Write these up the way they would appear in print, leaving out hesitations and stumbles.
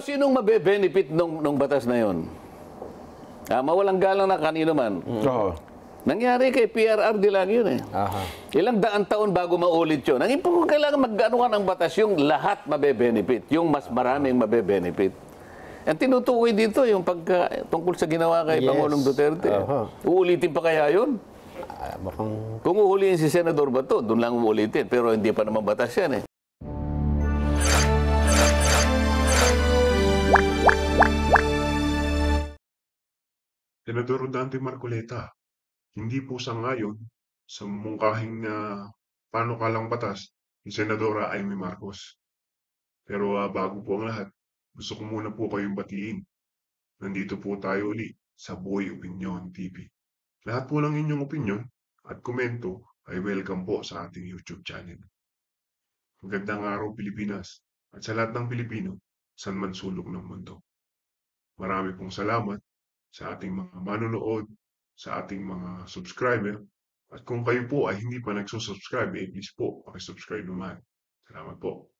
Pero sinong mabe-benefit nung batas na yon? Mawalang galang na kanino man. Nangyari kay PRRD lang yun eh. Ilang daan taon bago maulit yun. Ang importante kailangan mag-ano ng batas yung lahat mabe-benefit, yung mas maraming mabe-benefit. Ang tinutukoy dito yung tungkol sa ginawa kay Pangulong Duterte. Uulitin pa kaya yun? Kung uhulihin si Senador Bato, doon lang uulitin. Pero hindi pa naman batas yan eh. Senador Rodante Marcoleta, hindi po sang-ayon sa mungkahing panukalang batas ni Senadora Amy Marcos. Pero bago po ang lahat, gusto ko muna po kayong batiin. Nandito po tayo ulit sa Boy Opinion TV. Lahat po ng inyong opinion at komento ay welcome po sa ating YouTube channel. Magandang araw Pilipinas at sa lahat ng Pilipino, saan man sulok ng mundo. Marami pong salamat sa ating mga manonood, sa ating mga subscriber. At kung kayo po ay hindi pa nagsusubscribe, please po, pakisubscribe naman. Salamat po.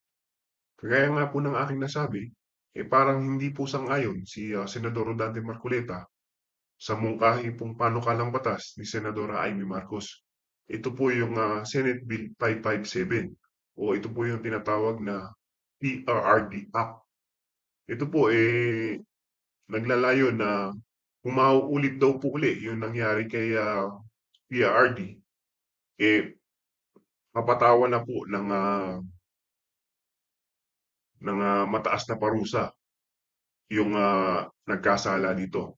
Kagaya nga po ng aking nasabi, parang hindi po sang-ayon si Senador Rodante Marcoleta sa mungkahi pong panukalang batas ni Senadora Amy Marcos. Ito po yung Senate Bill 557 o ito po yung tinatawag na PRRD Act. Ito po naglalayo na kung mauulit daw po uli yung nangyari kay PRRD, mapatawan na po ng mataas na parusa yung nagkasala dito.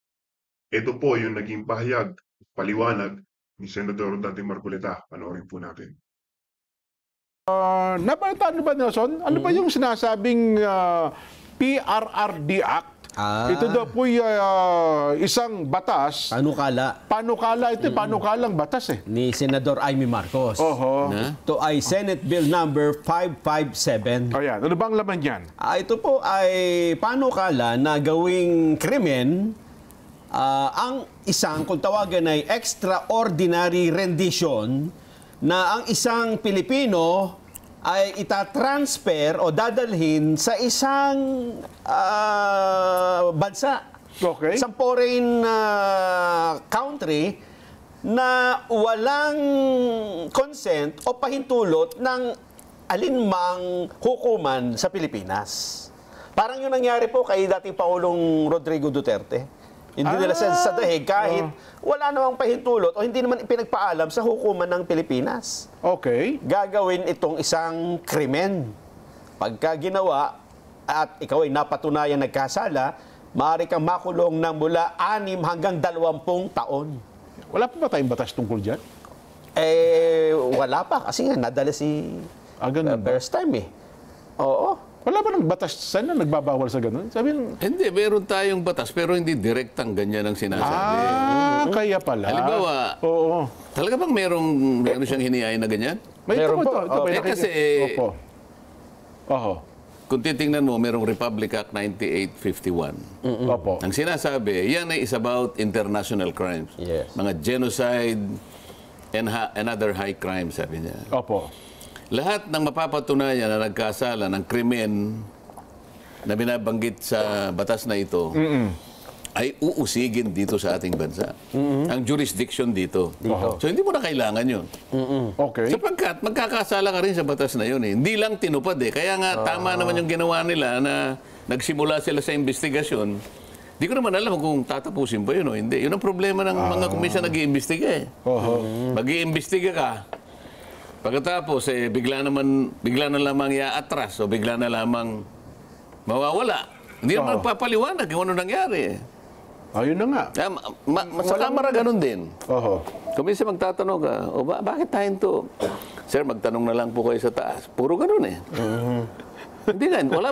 Ito po yung naging pahayag, paliwanag ni Senador Rodante Marcoleta. Panoorin po natin. Napalitan ba, Nelson? Ano ba yung sinasabing PRRD Act? Ito daw po isang batas. Panukala. Ito panukalang batas eh. Ni Senador Amy Marcos. Ito ay Senate Bill number 557. Ayan. Ano bang laman yan? Ito po ay panukala na gawing krimen ang isang, kung tawagan ay extraordinary rendition na ang isang Pilipino ay itatransfer o dadalhin sa isang bansa. Isang foreign country na walang consent o pahintulot ng alinmang hukuman sa Pilipinas. Parang yung nangyari po kay dating Pangulong Rodrigo Duterte. Hindi nila sa dahig kahit wala namang pahintulot o hindi naman ipinagpaalam sa hukuman ng Pilipinas. Gagawin itong isang krimen. Pagka ginawa at ikaw ay napatunayan nagkasala, maaari kang makulong ng mula 6 hanggang 20 taon. Wala pa ba tayong batas tungkol dyan? Wala pa. Kasi nga, nadala si first time eh. Oo. Wala ba ng batas sana nagbabawal sa ganun? Sabihin, hindi, meron tayong batas pero hindi direktang ganyan ang sinasabi. Kaya pala. Halimbawa, talaga bang meron siyang hinihain na ganyan? Meron po. Kasi, kung titingnan mo, merong Republic Act 9851. Ang sinasabi, yan ay is about international crimes. Mga genocide and other high crimes, sabi niya. Lahat ng mapapatunayan na nagkasala ng krimen na binabanggit sa batas na ito ay uusigin dito sa ating bansa. Ang jurisdiction dito. So hindi mo na kailangan yun. Sapagkat magkakasala ka rin sa batas na yun. Hindi lang tinupad eh. Kaya nga tama naman yung ginawa nila na nagsimula sila sa investigasyon. Hindi ko naman alam kung tatapusin ba yun o hindi. Yun ang problema ng mga komisyon nag-iimbestiga eh. Mag-iimbestiga ka. Pagkatapos, bigla na lamang iaatras o bigla na lamang mawawala. Hindi naman papaliwanag kung ano nangyari. Ayun na nga. Sa kamara ganun din. Kung minsan magtatanong ka, bakit tayo to? Sir, magtanong na lang po kayo sa taas. Puro ganun eh. Hindi nga, wala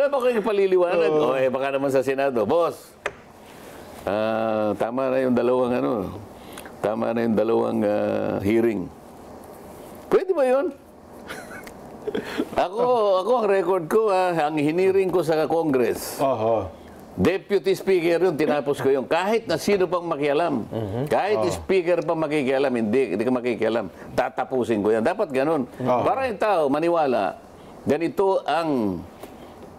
ba kayo paliliwanag? Baka naman sa Senado, boss, tama na yung dalawang hearing. Pwede ba yun? Ako ang record ko, ang hiniring ko sa Congress. Deputy Speaker yun, tinapos ko yun. Kahit na sino pang makialam. Kahit Speaker pang makikialam, hindi ka makikialam. Tatapusin ko yan. Dapat ganun. Para yung tao maniwala, ganito ang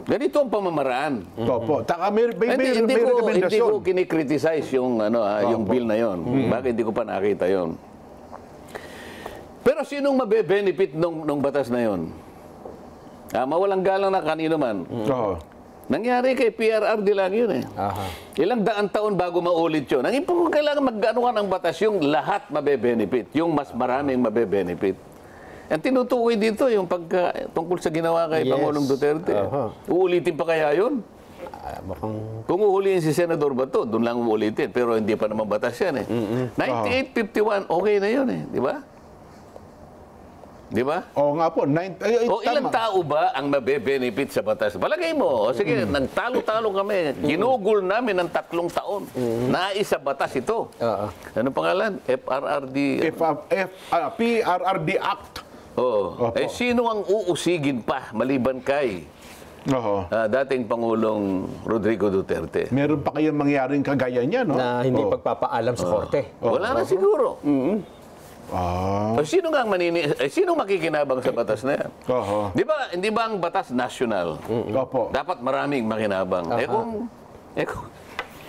Ganito ang pamamaraan. Opo. Taka may Hindi ko rekomendasyon. kinikriticize yung yung bill na yon. Bakit hindi ko pa nakita yon? Pero sinong mabe-benefit nung batas na yon? Mawalang galang na kanino man. Oo. Nangyari kay PRRD lang yun eh. Ilang daan taon bago maulit yun. Ang kailangan mag-ano ka ng batas, yung lahat mabe-benefit. Yung mas maraming mabe-benefit. Ang tinutukoy dito, yung tungkol sa ginawa kay Pangulong Duterte. Uulitin pa kaya yun? Kung uhulihin si Senador Bato, doon lang uulitin. Pero hindi pa naman batas yan eh. 9851, okay na yun eh. Di ba? Di ba? Oo nga po. Ilang tao ba ang mabe-benefit sa batas? Palagay mo, sige, nagtalo-talo kami. Ginugol namin ng 3 taon. Nais sa batas ito. Ano pangalan? PRRD Act. Oo. Sino ang uusigin pa maliban kay dating Pangulong Rodrigo Duterte? Meron pa kayang mangyaring kagaya niya, no? Na hindi pagpapaalam sa korte. Wala na siguro. Sino sino makikinabang sa batas na yan? Di ba, hindi ba ang batas national? Dapat maraming makinabang.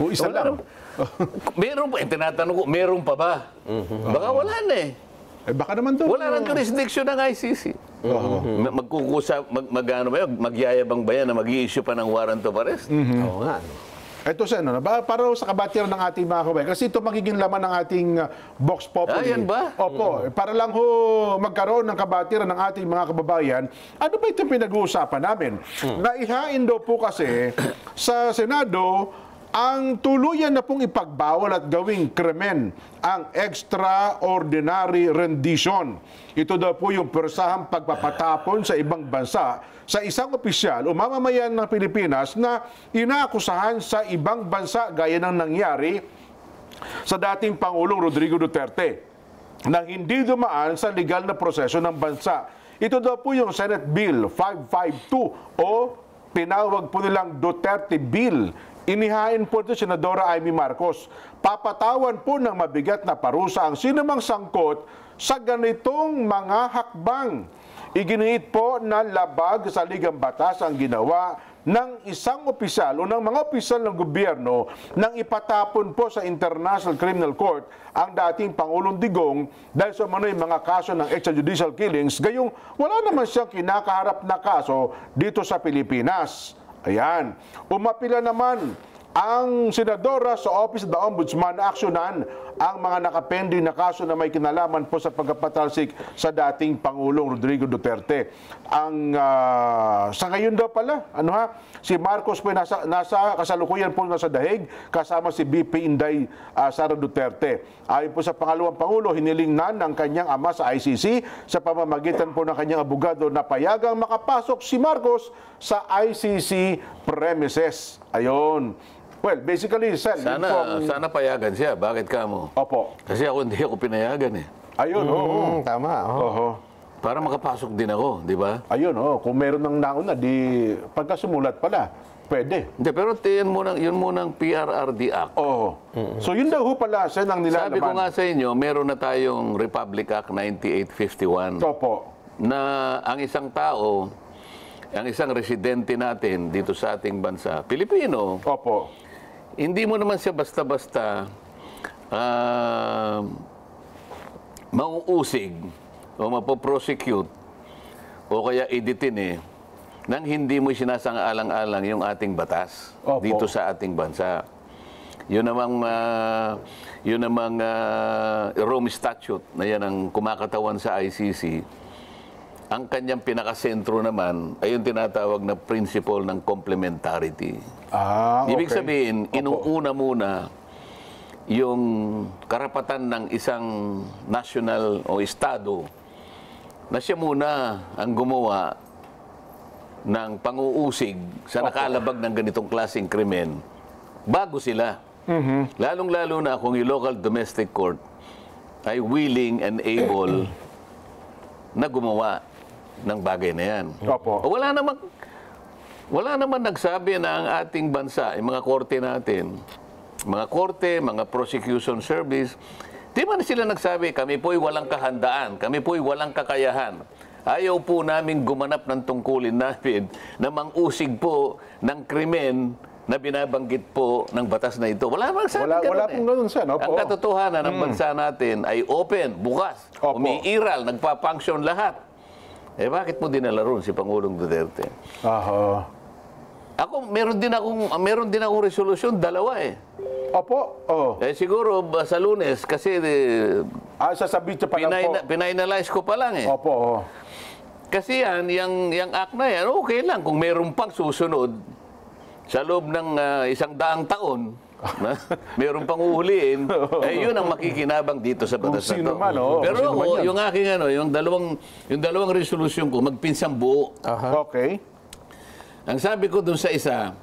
Kung isa lang. Meron pa, tinatanong ko, meron pa ba? Baka wala na eh. Baka naman doon. Wala nang jurisdiction ng ICC. Magyayabang ba yan na mag-i-issue pa ng warrant of arrest? Oo nga. Ito sa para sa kabatiran ng ating mga kabayan. Kasi ito magiging laman ng ating Vox Populi. Yan ba? Opo. Para lang magkaroon ng kabatiran ng ating mga kababayan, ano ba itong pinag-uusapan namin? Naihain daw po kasi sa Senado ang tuluyan na pong ipagbawal at gawing krimen ang extraordinary rendition. Ito daw po yung persahang pagpapatapon sa ibang bansa sa isang opisyal o mamamayan ng Pilipinas na inaakusahan sa ibang bansa gaya ng nangyari sa dating Pangulong Rodrigo Duterte nang hindi dumaan sa legal na proseso ng bansa. Ito daw po yung Senate Bill 552 o pinawag po nilang Duterte Bill. Inihain po ito Senadora Amy Marcos. Papatawan po ng mabigat na parusa ang sinumang sangkot sa ganitong mga hakbang. Iginiit po na labag sa ligang batas ang ginawa ng isang opisyal o ng mga opisyal ng gobyerno nang ipatapon po sa International Criminal Court ang dating Pangulong Digong dahil sa mga kaso ng extrajudicial killings, gayong wala naman siyang kinakaharap na kaso dito sa Pilipinas. Ayan. Umapila naman ang senadora sa Office of the Ombudsman na aksyonan ang mga nakapending na kaso na may kinalaman po sa pagkapatalsik sa dating Pangulong Rodrigo Duterte. Sa ngayon daw pala, si Marcos po nasa kasalukuyan po nasa dahig kasama si BP Inday Sara Duterte. Ayon po sa pangalawang Pangulo, hiniling na ng kanyang ama sa ICC sa pamamagitan po ng kanyang abogado na payagang makapasok si Marcos sa ICC premises. Ayon. Well, basically, Sen, sana payagan siya. Bakit ka mo? Opo. Kasi hindi ako pinayagan eh. Ayun, tama. Para makapasok din ako, di ba? Ayun, kung meron ng nauna, di pagkasumulat pala, pwede. Hindi, pero yun munang PRRD Act. So yun daw pala, Sen, ang nilalaman. Sabi ko nga sa inyo, meron na tayong Republic Act 9851. Opo. Na ang isang tao, ang isang residente natin dito sa ating bansa, Pilipino. Opo. Hindi mo naman siya basta-basta mauusig o mapoprosecute o kaya editin nang hindi mo sinasang-alang-alang yung ating batas dito sa ating bansa. Yun namang Rome Statute na yan ang kumakatawan sa ICC. Ang kanyang pinakasentro naman ay yung tinatawag na principle ng complementarity. Okay. Ibig sabihin, inuuna muna yung karapatan ng isang national o estado na siya muna ang gumawa ng pang-uusig sa nakalabag ng ganitong klaseng krimen bago sila. Lalong-lalo na kung yung local domestic court ay willing and able na gumawa ng bagay na yan. Opo. Wala naman nagsabi na ang ating bansa, yung mga korte natin, mga prosecution service, di man sila nagsabi, kami po'y walang kahandaan, kami po'y walang kakayahan ayaw po namin gumanap ng tungkulin namin na mang-usig po ng krimen na binabanggit po ng batas na ito. Wala namang sabi Wala pong ganun, Sen. Opo. Ang katotohanan ng bansa natin ay open, bukas, Opo. umiiral, nagpa-function lahat. Eh bakit mo dinala ron si Pangulong Duterte? Aha. Ako, meron din akong resolusyon, dalawa eh. Opo. Oh. Eh siguro sa Lunes kasi Sasabihin niyo pa lang po. pinanalyze ko pa lang eh. Opo. Oh. Kasi yung act na yan, okay lang kung meron pang susunod sa loob ng 100 taon, meron pang uhuliin, eh yun ang makikinabang dito sa batas na to. Pero ako, yung aking yung dalawang resolusyon ko, magpinsang buo. Okay. Ang sabi ko dun sa isa,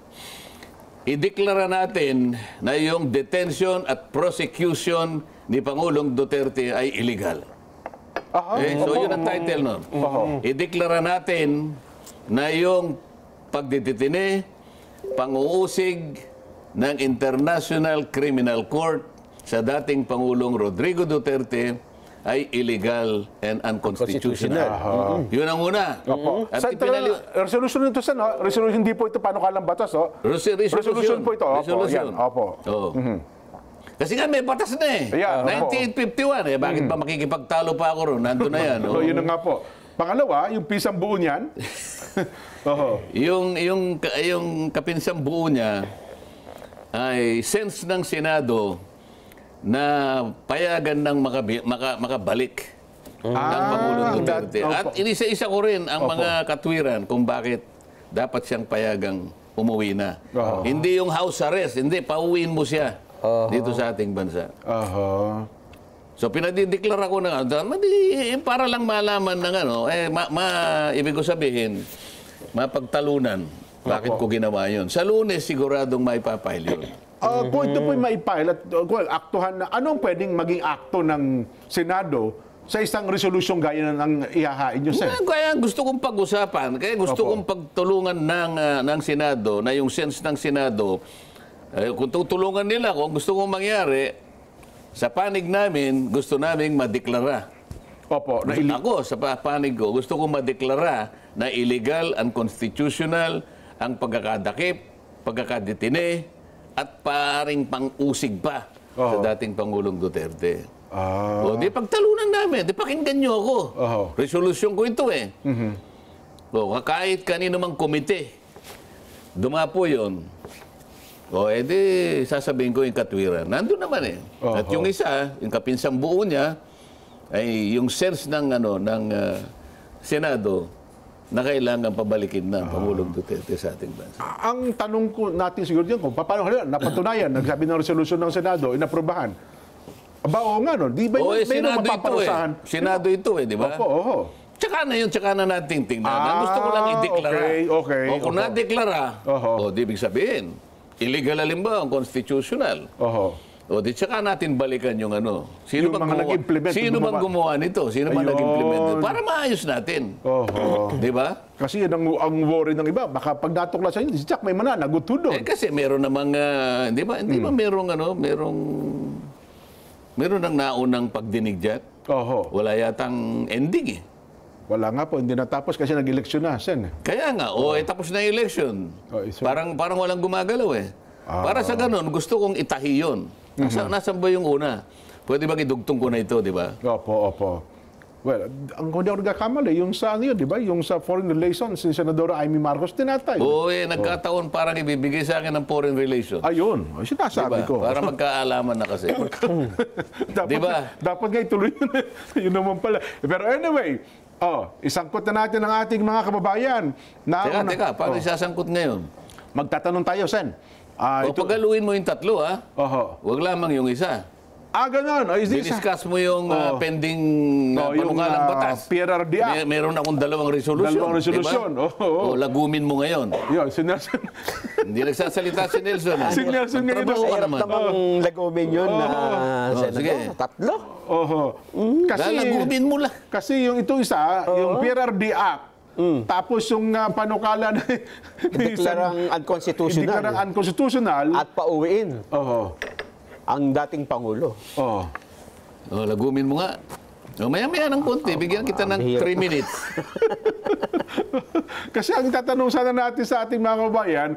ideklara natin na yung detention at prosecution ni Pangulong Duterte ay illegal. So yun ang title nun. Ideklara natin na yung pagdidetine, pang-uusig ng International Criminal Court sa dating Pangulong Rodrigo Duterte ay illegal and unconstitutional. Yun ang una. At resolution nito, Sen, resolution hindi po ito panukalang batas. Resolution po ito. Resolution. Opo. Kasi nga may batas na eh. 1951 eh. Bakit pa makikipagtalo pa ako ron? Nandun na yan. So, yun na nga po. Pangalawa, yung pisang buo niyan. Yung kapinsang buo niya ay sense ng Senado na payagan ng makabalik ang Pangulong Duterte. At inisa-isa ko rin ang mga katwiran kung bakit dapat siyang payagang umuwi na. Hindi yung house arrest, hindi, pauwiin mo siya dito sa ating bansa. So pinadideklara ko na para lang malaman ng ibig ko sabihin, mapagtalunan. Bakit ko ginawa yun? Sa Lunes, siguradong maipapile yun. Kung ito po'y maipile at aktuhan na, anong pwedeng maging akto ng Senado sa isang resolusyong gaya ng ihahain nyo, Sen? Kaya gusto kong pag-usapan, kaya gusto kong pagtulungan ng Senado, na yung sense ng Senado, kung tutulungan nila, kung gusto kong mangyari, sa panig namin, gusto naming madeklara. Ako, sa panig ko, gusto kong madeklara na illegal, unconstitutional, ang pagkakadakip, pagkakadetine, at paring pang-usig pa sa dating Pangulong Duterte. O, di pagtalunan namin, di pakinggan nyo ako. Resolusyon ko ito eh. O, kahit kanino mang komite, dumapo yun. O, edi sasabihin ko yung katwiran. Nandun naman eh. At yung isa, yung kapinsang buo niya, ay yung sense ng Senado na kailangan pabalikin ng Pangulong Duterte sa ating bansa. Ang tanong ko natin siguro dyan, kung paano napatunayan, nagsabi ng resolusyon ng Senado, inaprobahan. Oo nga, no? Di ba Senado ito eh. Senado ito eh, di ba? Tsaka na natin tingnan. Gusto ko lang ideklara. Okay. O kung nadeklara, di ibig sabihin, illegal halimbawa, constitutional. O di tsaka natin balikan yung Sino bang gumawa nito? Sino bang nag-implement? Para maayos natin. Di ba? Kasi yan ang worry ng iba. Baka pag natuklasan yun, si Jack may mananagot doon. Kasi meron namang, di ba merong nang naunang pagdinig dyan. Wala yatang ending eh. Wala nga po, hindi natapos kasi nag-eleksyon na, Sen. Kaya nga, tapos na yung election. Parang walang gumagalaw eh. Para sa ganun, gusto kong itahi yun. Nasaan ba yung una? Pwede bang idugtong ko na ito, di ba? Opo. Well, ang hindi ako nagkakamali, yung sa yun, di ba? Yung sa foreign relations, si Senadora Amy Marcos, tinatay. Nagkataon parang ibibigay sa akin ng foreign relations. Ayun, sinasabi ko. Para magkaalaman na kasi. Di ba? Dapat nga ituloy yun. Yun naman pala. Pero anyway, isangkot na natin ang ating mga kababayan. Teka, paano isasangkot ngayon? Magtatanong tayo, Sen. Pagaluin mo yung tatlo, ha? Huwag lamang yung isa. Ganun. Diniscuss mo yung pending panukalang batas. PRRD Act. Meron akong dalawang resolusyon. Diba? Lagumin mo ngayon. Yun, si Nelson. Hindi nagsasalita si Nelson. Si Nelson ngayon. Hirap namang lagumin yun na sige. Tatlo. Lagumin mo lang. Kasi yung ito isa, yung PRRD Act, tapos yung panukala na deklarang unconstitutional at pauwiin ang dating Pangulo. Lagumin mo nga. Maya-maya ng konti, bigyan kita ng 3 minutes. Kasi ang tatanong sana natin sa ating mga kabayan,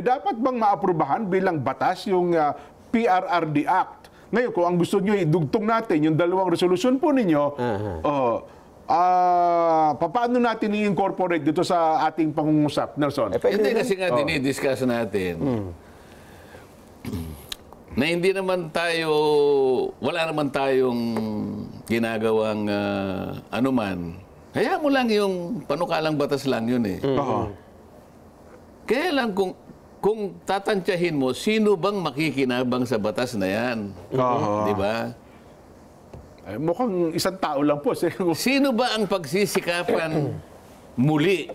dapat bang maaprubahan bilang batas yung PRRD Act? Ngayon, kung ang gusto nyo idugtong natin, yung dalawang resolusyon po ninyo, paano natin i-incorporate dito sa ating pangungusap, Nelson? Hindi kasi nga dinidiscuss natin. Na hindi naman tayo, wala naman tayong ginagawang anuman. Kaya mo lang yung panukalang batas lang yun eh. Kaya lang kung tatantyahin mo, sino bang makikinabang sa batas na yan? Di ba? Mukhang isang tao lang po. Sino ba ang pagsisikapan muli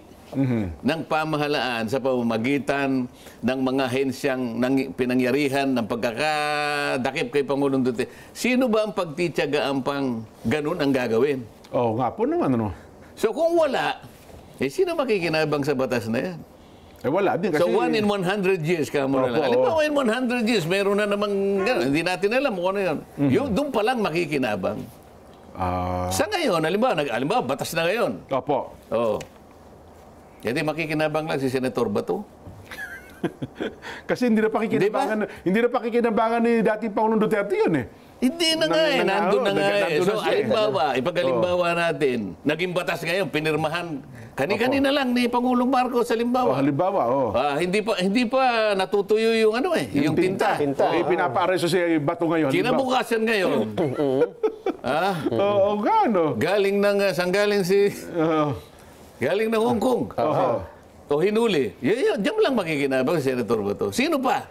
ng pamahalaan sa pamamagitan ng mga hensyang pinangyarihan ng pagkakadakip kay Pangulong Duterte? Sino ba ang pagtityagaan pang ganun ang gagawin? Oo nga po naman. So kung wala, sino makikinabang sa batas na yan? Wala din kasi... So 1 in 100 years, kamo na lang. Halimbawa, in 100 years, meron na namang gano'n. Hindi natin alam kung ano yun. Yung doon pa lang makikinabang. Sa ngayon, halimbawa, batas na ngayon. Opo. Oo. Hindi makikinabang lang si Senator Bato. Kasi hindi na pakikinabangan ni dating Pangulong Duterte yun eh. Hindi na nga eh. Nandun na nga eh. So, ipagalimbawa natin. Naging batas ngayon, pinirmahan. Kani-kanina lang ni Pangulong Marcos sa Limbawa. Hindi pa natutuyo yung yung tinta. Pinapaareso si Bato ngayon. Kinabukasan ngayon. Oo, gano. Galing ng Hong Kong. O hinuli. Diyan lang makikinabang si Senator Bato. Sino pa?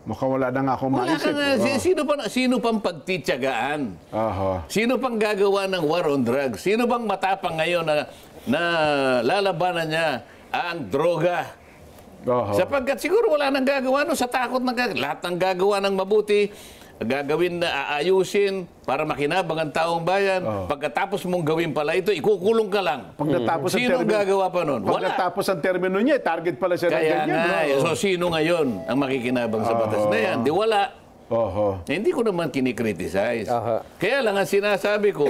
Mukhang wala na nga akong maisip. Sino pang pagtityagaan? Sino pang gagawa ng war on drugs? Sino bang matapang ngayon na lalabanan niya ang droga? Sapagkat siguro wala nang gagawa sa takot ng lahat ng gagawa ng mabuti, gagawin na aayusin para makinabang ang taong bayan. Pagkatapos mong gawin pala ito, ikukulong ka lang. Sino gagawa pa nun? Wala. Pagkatapos ang termino niya, target pala siya ng ganyan. Kaya nga, so sino ngayon ang makikinabang sa batas na yan? Di wala. Hindi ko naman kinikriticize. Kaya lang ang sinasabi ko,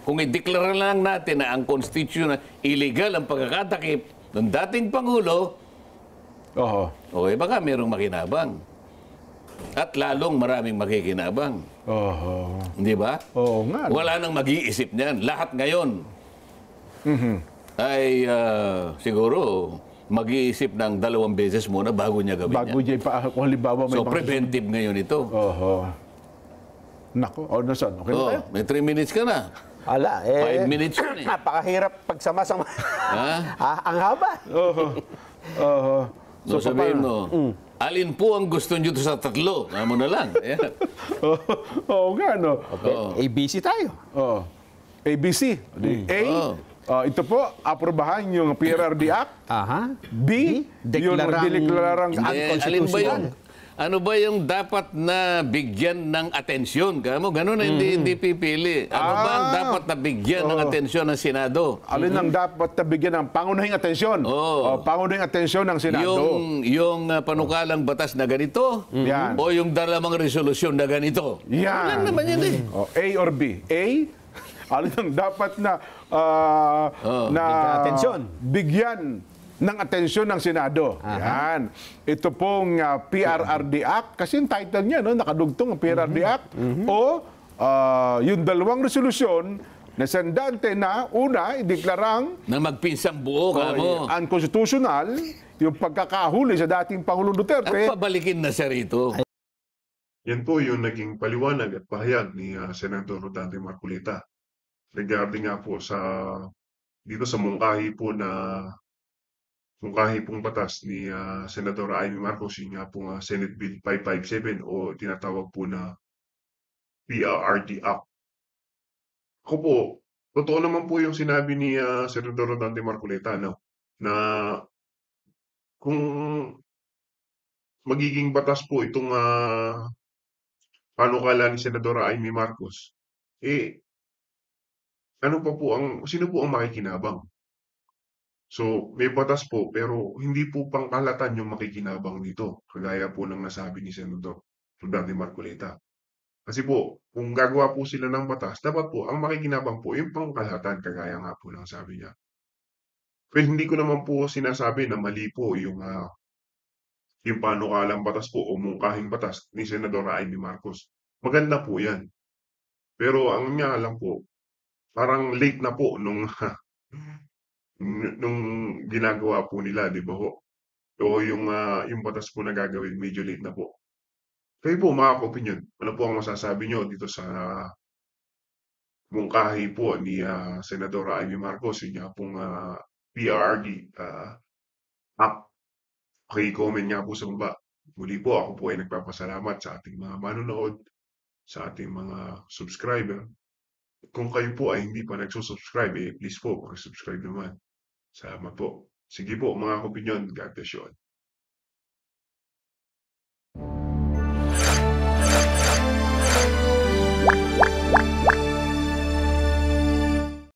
kung i-declare lang natin na ang Constitution na illegal ang pagkakatakip ng dating Pangulo, baka merong makinabang. At lalong maraming makikinabang. Di ba? Nga. Wala nang mag-iisip niyan. Lahat ngayon ay siguro mag-iisip ng 2 beses muna bago niya gawin yan. Kung halimbawa may preventive ngayon ito. Nako, Nelson, okay na tayo? May 3 minutes ka na. 5 minutes ka na. Napakahirap pagsama-sama. Ang haba. So sabihin mo, alin po ang gusto nyo sa 3? Amo na lang. Nga, no? ABC tayo. ABC. Ito po, aprobahan yung PRRD Act. B, yung deklarang unconstitutional. Ano ba yung dapat na bigyan ng atensyon? Ganun na hindi pipili. Ano ba ang dapat na bigyan ng atensyon ng Senado? Alin ang dapat na bigyan ng pangunahing atensyon? Pangunahing atensyon ng Senado. Yung panukalang batas na ganito? O yung 2 resolusyon na ganito? Yan. Ano naman yan eh? A or B? A, alin ang dapat na bigyan ng atensyon ng Senado. Yan. Ito pong PRRD Act, kasi yung title niya, nakadugtong ang PRRD Act, o yung 2 resolusyon na sendante na una, ideklarang na magpinsang buo unconstitutional yung pagkakahuli sa dating Pangulong Duterte. At pabalikin na siya rito. Yan po yung naging paliwanag at pahayag ni Senator Rodante Marcolita regarding nga po dito sa mungkahi pong batas ni Senadora Amy Marcos, yung nga pong Senate Bill 557 o tinatawag po na PRRD Act. Ako po, totoo naman po yung sinabi ni Senador Rodante Marcolita, na kung magiging batas po itong panukala ni Senadora Amy Marcos, sino po ang makikinabang? So, may batas po, pero hindi po pangkalatan yung makikinabang nito, kagaya po ng nasabi ni Senador Rodante Marcolita. Kasi po, kung gagawa po sila ng batas, dapat po, ang makikinabang po, yung pangkalahatan, kagaya nga po ng sabi niya. Well, hindi ko naman po sinasabi na mali po yung panukalang batas po o mungkahing batas ni Senadora Amy Marcos. Maganda po yan. Pero ang nga lang po, parang late na po nung ginagawa po nila, di ba ho? O yung batas po na gagawin, medyo late na po. Kayo po, mga ka-opinion, ano po ang masasabi nyo dito sa mungkahi po ni Senadora Amy Marcos, yun nga pong PRRD app? Paki-comment nga po sa baba. Muli po, ako po ay nagpapasalamat sa ating mga manonood, sa ating mga subscriber. Kung kayo po ay hindi pa nagsusubscribe, please po, paki-subscribe naman. Salamat po. Sige po, mga ka-opinion, God bless you all.